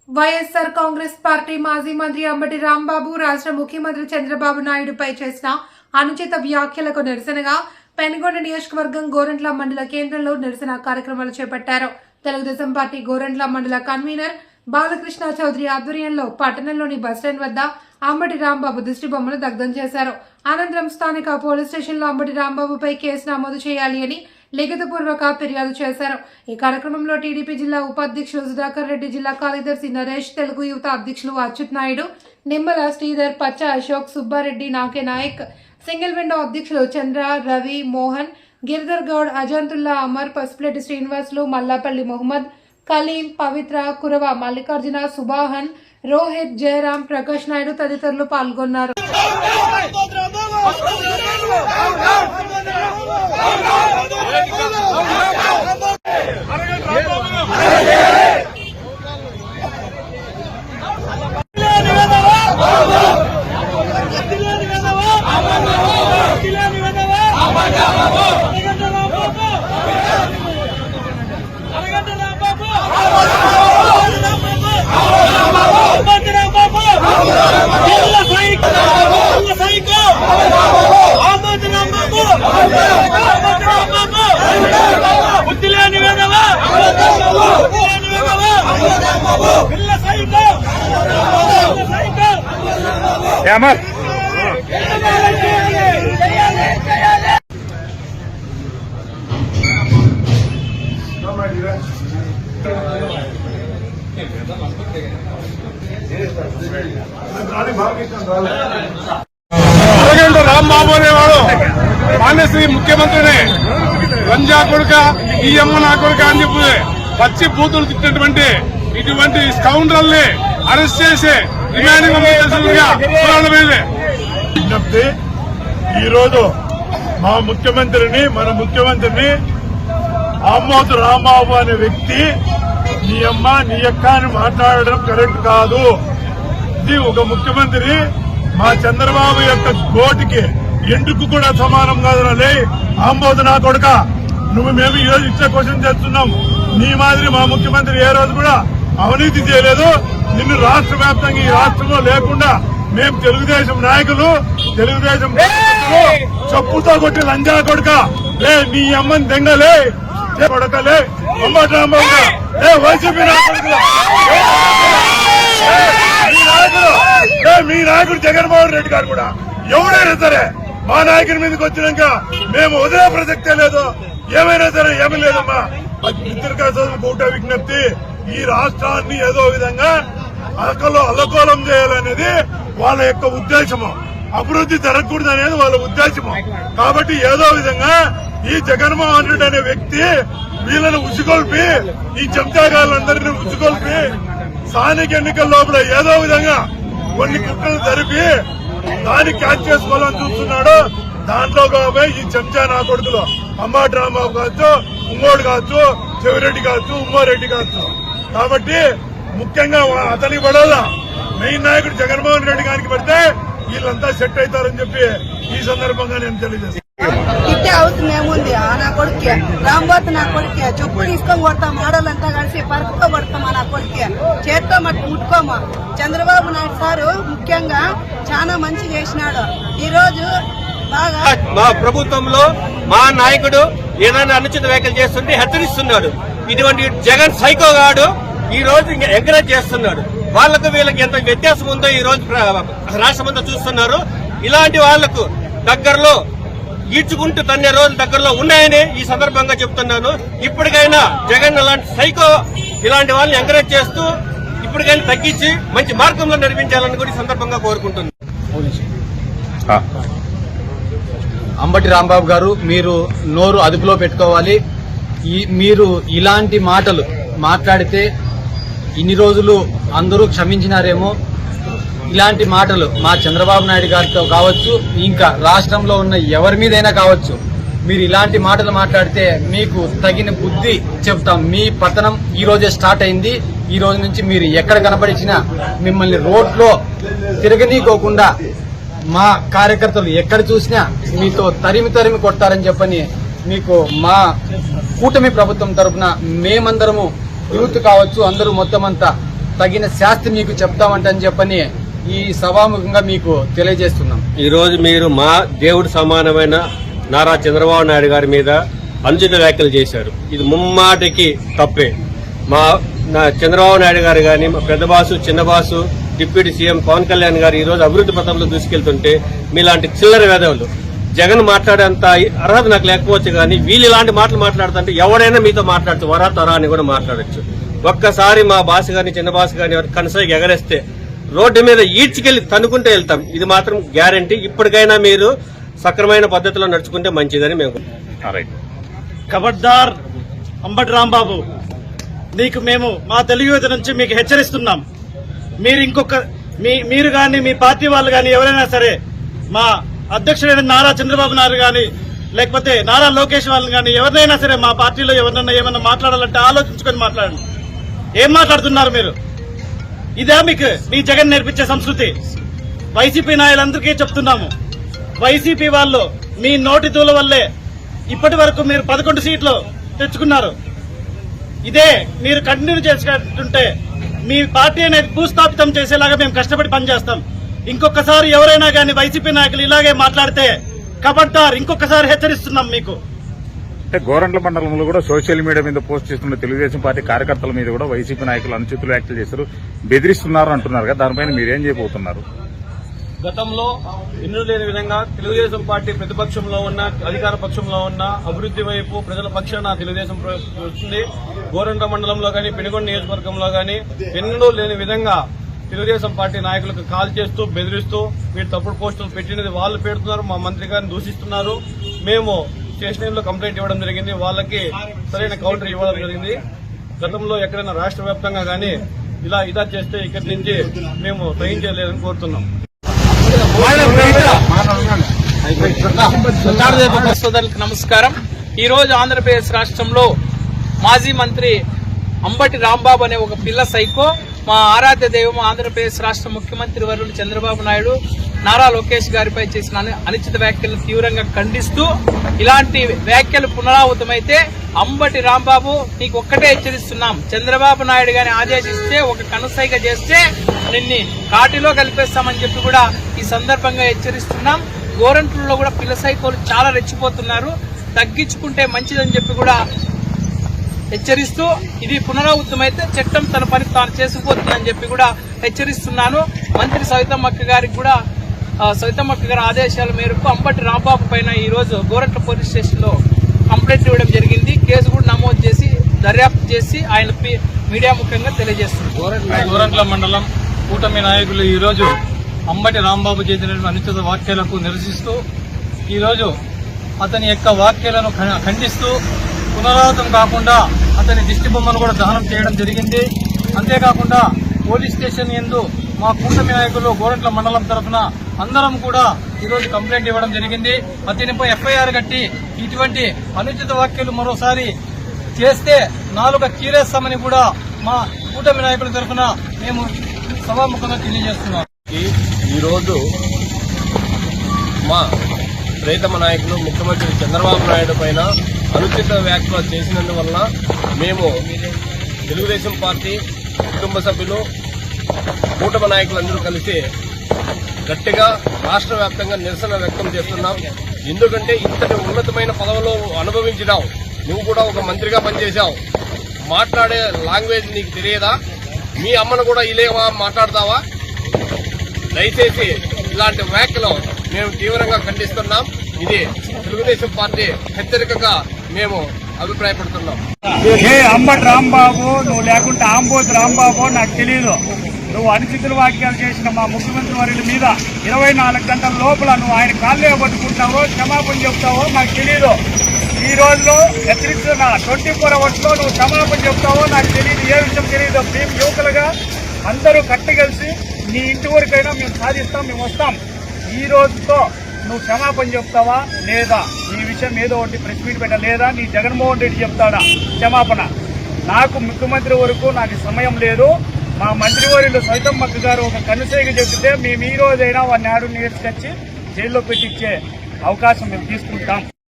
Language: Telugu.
వైఎస్ఆర్ కాంగ్రెస్ పార్టీ మాజీ మంత్రి అంబటి రాంబాబు రాష్ట్ర ముఖ్యమంత్రి చంద్రబాబు నాయుడుపై చేసిన అనుచిత వ్యాఖ్యలకు నిరసనగా పెనుగొండ నియోజకవర్గం గోరంట్ల మండల కేంద్రంలో నిరసన కార్యక్రమాలు చేపట్టారు. తెలుగుదేశం పార్టీ గోరంట్ల మండల కన్వీనర్ బాలకృష్ణ చౌదరి ఆధ్వర్యంలో పట్టణంలోని బస్టాండ్ వద్ద అంబటి రాంబాబు దిష్టిబొమ్మను దగ్ధం చేశారు. అనంతరం స్థానిక పోలీస్ స్టేషన్లో అంబటి రాంబాబుపై కేసు నమోదు చేయాలి అని లిఖితపూర్వక ఫిర్యాదు చేశారు. ఈ కార్యక్రమంలో టీడీపీ జిల్లా ఉపాధ్యక్షులు సుధాకర్ రెడ్డి, జిల్లా కార్యదర్శి నరేష్, తెలుగు యువత అధ్యక్షులు అచ్యుత్ నాయుడు, నిమ్మల శ్రీధర్, పచ్చ అశోక్, సుబ్బారెడ్డి, నాకే నాయక్, సింగిల్ విండో అధ్యక్షులు చంద్ర, రవి, మోహన్, గిరిధర్ గౌడ్, అజంతుల్లా, అమర్, పసుపులేటి శ్రీనివాసులు, మల్లాపల్లి మొహమ్మద్, కలీం, పవిత్ర, కురవ, మల్లికార్జున, సుబాహన్, రోహిత్, జయరాం, ప్రకాష్ నాయుడు తదితరులు పాల్గొన్నారు. అమర్ రాంబాబు అనేవాడు మాన్యశ్రీ ముఖ్యమంత్రిని రంజా కొడుక ఈ అమ్మ నా కొడుక అని చెప్పి పచ్చి బూతులు తిట్టినటువంటి ఇటువంటి స్కౌండ్రల్ ని అరెస్ట్ చేసి విజ్ఞప్తి. ఈరోజు మన ముఖ్యమంత్రిని ఆమోద్ రాంబాబు అనే వ్యక్తి నీ అమ్మ నీ అక్క అని మాట్లాడడం కరెక్ట్ కాదు. ఇది ఒక ముఖ్యమంత్రి మా చంద్రబాబు యొక్క గోటికి ఎందుకు కూడా సమానం కాదులే. ఆమోద్ నా కొడుక మేము ఈ రోజు ఇచ్చే క్వశ్చన్ చేస్తున్నాం. నీ మాదిరి మా ముఖ్యమంత్రి ఏ రోజు కూడా అవినీతి చేయలేదు. నిన్ను రాష్ట్ర వ్యాప్తంగా ఈ రాష్ట్రంలో లేకుండా మేము తెలుగుదేశం నాయకులు చెప్పుతో కొట్టి లంజా కొడుక లే నీ అమ్మని దెంగలే కొడకలే అంబటి రాంబాబు వైసీపీ మీ నాయకుడు జగన్మోహన్ రెడ్డి గారు కూడా ఎవరైనా సరే మా నాయకుడి మీదకి వచ్చినాక మేము వదిలే ప్రసక్తే లేదు. ఏమైనా సరే ఏమీ లేదమ్మా. మిత్రుగా కూట విజ్ఞప్తి, ఈ రాష్ట్రాన్ని ఏదో విధంగా అల్లకోలం చేయాలనేది వాళ్ళ యొక్క ఉద్దేశము. అభివృద్ధి జరగకూడదు అనేది వాళ్ళ ఉద్దేశము. కాబట్టి ఏదో విధంగా ఈ జగన్మోహన్ రెడ్డి అనే వ్యక్తి వీళ్ళని ఉసిగొల్పి ఈ చెంచాగాళ్ళందరినీ ఉసిగొల్పి స్థానిక ఎన్నికల లోపల ఏదో విధంగా కొన్ని కుట్రలు జరిపి దాన్ని క్యాచ్ చేసుకోవాలని చూస్తున్నాడు. దాంట్లో కాబట్టి ఈ చెంచా నా కొడుకులు అంబటి రాంబాబు కావచ్చు, ఉమ్మోడు కావచ్చు, చెవిరెడ్డి కావచ్చు, ఉమ్మారెడ్డి కావచ్చు. కాబట్టి ముఖ్యంగా అతనికి పడాలా మెయిన్ నాయకుడు జగన్మోహన్ రెడ్డి గారికి పడితే వీళ్ళంతా సెట్ అవుతారని చెప్పి ఈ సందర్భంగా నేను తెలియజేస్తాను. ఇట్టే అవుతుంది ఏముంది నా కొడుకే రాంబాబు నా కొడుకే చెప్పు తీసుకొని కొడతాం. ఆడోళ్ళంతా కలిసి పరుపుతో కొడతామా నా కొడుకే చేత్తో మట్టి ముట్టుకోమా. చంద్రబాబు నాయుడు సారు ముఖ్యంగా చాలా మంచి చేసినాడు. ఈ రోజు బాగా మా ప్రభుత్వంలో మా నాయకుడు ఏదైనా అనుచిత వ్యాఖ్యలు చేస్తుంటే హెచ్చరిస్తున్నాడు. ఇటువంటి జగన్ సైకో గాడు ఈ రోజు ఎంకరేజ్ చేస్తున్నాడు. వాళ్లకు వీళ్ళకి ఎంత వ్యత్యాసం ఉందో ఈ రోజు రాష్ట్రమంతా చూస్తున్నారు. ఇలాంటి వాళ్లకు దగ్గరలో ఈడ్చుకుంటూ తన్నే రోజులు దగ్గరలో ఉన్నాయని ఈ సందర్భంగా చెప్తున్నాను. ఇప్పటికైనా జగన్ అలాంటి సైకో ఇలాంటి వాళ్ళని ఎంకరేజ్ చేస్తూ ఇప్పటికైనా తగ్గించి మంచి మార్గంలో నడిపించాలని కూడా ఈ సందర్భంగా కోరుకుంటున్నాను. అంబటి రాంబాబు గారు, మీరు నోరు అదుపులో పెట్టుకోవాలి. మీరు ఇలాంటి మాటలు మాట్లాడితే ఇన్ని రోజులు అందరూ క్షమించినారేమో. ఇలాంటి మాటలు మా చంద్రబాబు నాయుడు గారితో కావచ్చు, ఇంకా రాష్ట్రంలో ఉన్న ఎవరి మీదైనా కావచ్చు, మీరు ఇలాంటి మాటలు మాట్లాడితే మీకు తగిన బుద్ధి చెప్తాం. మీ పతనం ఈ రోజే స్టార్ట్ అయింది. ఈ రోజు నుంచి మీరు ఎక్కడ కనపడిచినా మిమ్మల్ని రోడ్లో తిరగనీకోకుండా మా కార్యకర్తలు ఎక్కడ చూసినా మీతో తరిమి కొడతారని చెప్పని మీకు మా కూటమి ప్రభుత్వం తరఫున మేమందరము యూత్ కావచ్చు అందరూ మొత్తం అంతా తగిన శాస్తి మీకు చెప్తామంటని చెప్పని ఈ సభాముఖంగా మీకు తెలియజేస్తున్నాం. ఈ రోజు మీరు మా దేవుడు సమానమైన నారా చంద్రబాబు నాయుడు గారి మీద అనుచిత వ్యాఖ్యలు చేశారు. ఇది ముమ్మాటికి తప్పే. చంద్రబాబు నాయుడు గారు గాని, మా పెద్ద బాసు, చిన్న boss, deputy CM Pawan Kalyan గారు ఈ రోజు అభివృద్ధి పథంలో దూసుకెళ్తుంటే మీలాంటి చిల్లర వేదవులు జగన్ మాట్లాడేంత అర్హత నాకు లేకపోవచ్చు కానీ వీళ్ళు ఇలాంటి మాటలు మాట్లాడుతుంటే ఎవరైనా మీతో మాట్లాడచ్చు, వరా తరా అని కూడా మాట్లాడచ్చు. ఒక్కసారి మా బాస్ గాని, చిన్న బాస్ గాని కనసాగి ఎగరేస్తే రోడ్డు మీద ఈడ్చికెళ్లి తనుకుంటే వెళ్తాం. ఇది మాత్రం గ్యారంటీ. ఇప్పటికైనా మీరు సక్రమైన పద్ధతిలో నడుచుకుంటే మంచిదని మేము. ఖబర్దార్ అంబటి రాంబాబు, నీకు మేము మా తెలుగు యువత నుంచి మీకు హెచ్చరిస్తున్నాం. మీరు గాని మీ పార్టీ వాళ్ళు గాని ఎవరైనా సరే మా అధ్యక్షుడైన నారా చంద్రబాబు నాయుడు గాని లేకపోతే నారా లోకేష్ వాళ్ళని గాని ఎవరినైనా సరే మా పార్టీలో ఎవరినైనా ఏమన్నా మాట్లాడాలంటే ఆలోచించుకొని మాట్లాడండి. ఏం మాట్లాడుతున్నారు మీరు? ఇదే మీకు మీ జగన్ నేర్పించే సంస్కృతి? వైసీపీ నాయకులందరికీ చెప్తున్నాము, వైసీపీ వాళ్ళు మీ నోటి దూల వల్లే ఇప్పటి వరకు మీరు 11 సీట్లు తెచ్చుకున్నారు. ఇదే మీరు కంటిన్యూ చేసుకుంటుంటే మీ పార్టీ అనేది భూస్థాపితం చేసేలాగా మేము కష్టపడి పనిచేస్తాం. ఇంకొకసారి ఎవరైనా గానీ వైసీపీ నాయకులు ఇలాగే మాట్లాడితే ఖబర్దార్, ఇంకొకసారి హెచ్చరిస్తున్నాం మీకు. అంటే గోరంట్ల మండలంలో కూడా సోషల్ మీడియా మీద పోస్ట్ చేస్తున్న తెలుగుదేశం పార్టీ కార్యకర్తల మీద కూడా వైసీపీ నాయకులు అనుచిత వ్యాఖ్యలు చేశారు, బెదిరిస్తున్నారు అంటున్నారు కదా, దానిపైన మీరేం చేయబోతున్నారు? గతంలో ఎన్నడూ లేని విధంగా తెలుగుదేశం పార్టీ ప్రతిపక్షంలో ఉన్న, అధికార పక్షంలో ఉన్న, అభివృద్ది వైపు ప్రజల పక్షాన తెలుగుదేశం వస్తుంది. గోరంట్ల మండలంలో గానీ, పెనుగొండ నియోజకవర్గంలో గానీ ఎన్నడూ లేని విధంగా తెలుగుదేశం పార్టీ నాయకులకు కాల్ చేస్తూ బెదిరిస్తూ వీళ్ళు తప్పుడు పోస్టులు పెట్టినది వాళ్ళు పెడుతున్నారు, మా మంత్రి గారిని దూషిస్తున్నారు. మేము స్టేషన్లో కంప్లైంట్ ఇవ్వడం జరిగింది, వాళ్ళకి సరైన కౌంటర్ ఇవ్వడం జరిగింది. గతంలో ఎక్కడైనా రాష్ట్ర వ్యాప్తంగా గానీ ఇలా చేస్తే ఇక్కడి నుంచి మేము సహించలేదని కోరుతున్నాం. సోదరులకు నమస్కారం. ఈ రోజు ఆంధ్రప్రదేశ్ రాష్ట్రంలో మాజీ మంత్రి అంబటి రాంబాబు అనే ఒక పిల్ల సైకో మా ఆరాధ్య దైవం ఆంధ్రప్రదేశ్ రాష్ట్ర ముఖ్యమంత్రి వర్యులు చంద్రబాబు నాయుడు, నారా లోకేష్ గారిపై చేసిన అనుచిత వ్యాఖ్యలను తీవ్రంగా ఖండిస్తూ ఇలాంటి వ్యాఖ్యలు పునరావృతమైతే అంబటి రాంబాబు నీకు ఒక్కటే హెచ్చరిస్తున్నాం, చంద్రబాబు నాయుడు గారిని ఆదేశిస్తే ఒక కనుసైగ చేస్తే నిన్ని కాటిలో కలిపేస్తామని చెప్పి కూడా ఈ సందర్భంగా హెచ్చరిస్తున్నాం. గోరంట్లలో కూడా పిల్ల సైకోలు చాలా రెచ్చిపోతున్నారు, తగ్గించుకుంటే మంచిదని చెప్పి కూడా హెచ్చరిస్తూ ఇది పునరావృతమైతే చట్టం తన పని తాను చేసుకుపోతుందని చెప్పి కూడా హెచ్చరిస్తున్నాను. మంత్రి సవితమ్మక్క గారికి కూడా సవితమ్మక్క గారి ఆదేశాల మేరకు అంబటి రాంబాబు పైన ఈ రోజు గోరంట్ల పోలీస్ స్టేషన్ లో కంప్లైంట్ ఇవ్వడం జరిగింది. కేసు కూడా నమోదు చేసి దర్యాప్తు చేసి ఆయన మీడియా ముఖ్యంగా తెలియజేస్తున్నారు. గోరంట్ల మండలం కూటమి నాయకులు ఈ రోజు అంబటి రాంబాబు చేసిన అనుచిత వ్యాఖ్యలకు నిరసిస్తూ ఈ రోజు అతని యొక్క వ్యాఖ్యలను ఖండిస్తూ పునరావృతం కాకుండా అతని దిష్టి బొమ్మను కూడా దహనం చేయడం జరిగింది. అంతేకాకుండా పోలీస్ స్టేషన్ యందు మా కూటమి నాయకులు గోరంట్ల మండలం తరఫున అందరం కూడా ఈరోజు కంప్లైంట్ ఇవ్వడం జరిగింది. అతనిపై ఎఫ్ఐఆర్ కట్టి ఇటువంటి అనుచిత వ్యాఖ్యలు మరోసారి చేస్తే 4 కీరేస్తామని కూడా మా కూటమి నాయకుల తరఫున మేము సభాముఖంగా తెలియజేస్తున్నాం. ఈరోజు మా ప్రియతమ నాయకులు ముఖ్యమంత్రి చంద్రబాబు నాయుడు పైన అనుచిత వ్యాఖ్యలు చేసినందువల్ల మేము తెలుగుదేశం పార్టీ కుటుంబ సభ్యులు కూటమి నాయకులందరూ కలిసి గట్టిగా రాష్ట్ర వ్యాప్తంగా నిరసన వ్యక్తం చేస్తున్నాం. ఎందుకంటే ఇంతటి ఉన్నతమైన పదవిలో అనుభవించినావు, నువ్వు కూడా ఒక మంత్రిగా పనిచేశావు, మాట్లాడే లాంగ్వేజ్ నీకు తెలియదా? మీ అమ్మను కూడా ఇలేవా మాట్లాడతావా? దయచేసి ఇలాంటి వ్యాఖ్యలు మేము తీవ్రంగా ఖండిస్తున్నాం. ఇది తెలుగుదేశం పార్టీ హెచ్చరికగా మేము అభిప్రాయపడుతున్నాం. అంబటి రాంబాబు, నువ్వు లేకుంటే ఆంబోతు రాంబాబు నాకు తెలియదు. నువ్వు అనుచిత వ్యాఖ్యలు చేసిన మా ముఖ్యమంత్రి వర్యుల మీద 24 గంటల లోపల నువ్వు ఆయన కాళ్ళే పట్టుకుంటావో క్షమాపణ చెప్తావో నాకు తెలియదు. ఈ రోజులో హెచ్చరిస్తున్న 24 hours లో నువ్వు క్షమాపణ చెప్తావో నాకు తెలియదు. ఏ విషయం తెలియదు. మేము యువకులుగా అందరూ కట్టగలిసి నీ ఇంటి వరకైనా మేము సాధిస్తాం, మేము వస్తాం. ఈ రోజుతో నువ్వు క్షమాపణ చెప్తావా లేదా? ఈ విషయం ఏదో ఒకటి ప్రెస్ మీట్ పెట్టా లేదా నీ జగన్మోహన్ రెడ్డి చెప్తాడా క్షమాపణ? నాకు ముఖ్యమంత్రి వరకు నాకు సమయం లేదు. మా మంత్రివర్యులు సవితమ్మక్క గారు ఒక కనుసైగ చెబితే మేము ఈ రోజైనా వాడిని ఆడు నేర్చుకొచ్చి జైల్లో పెట్టించే అవకాశం మేము తీసుకుంటాం.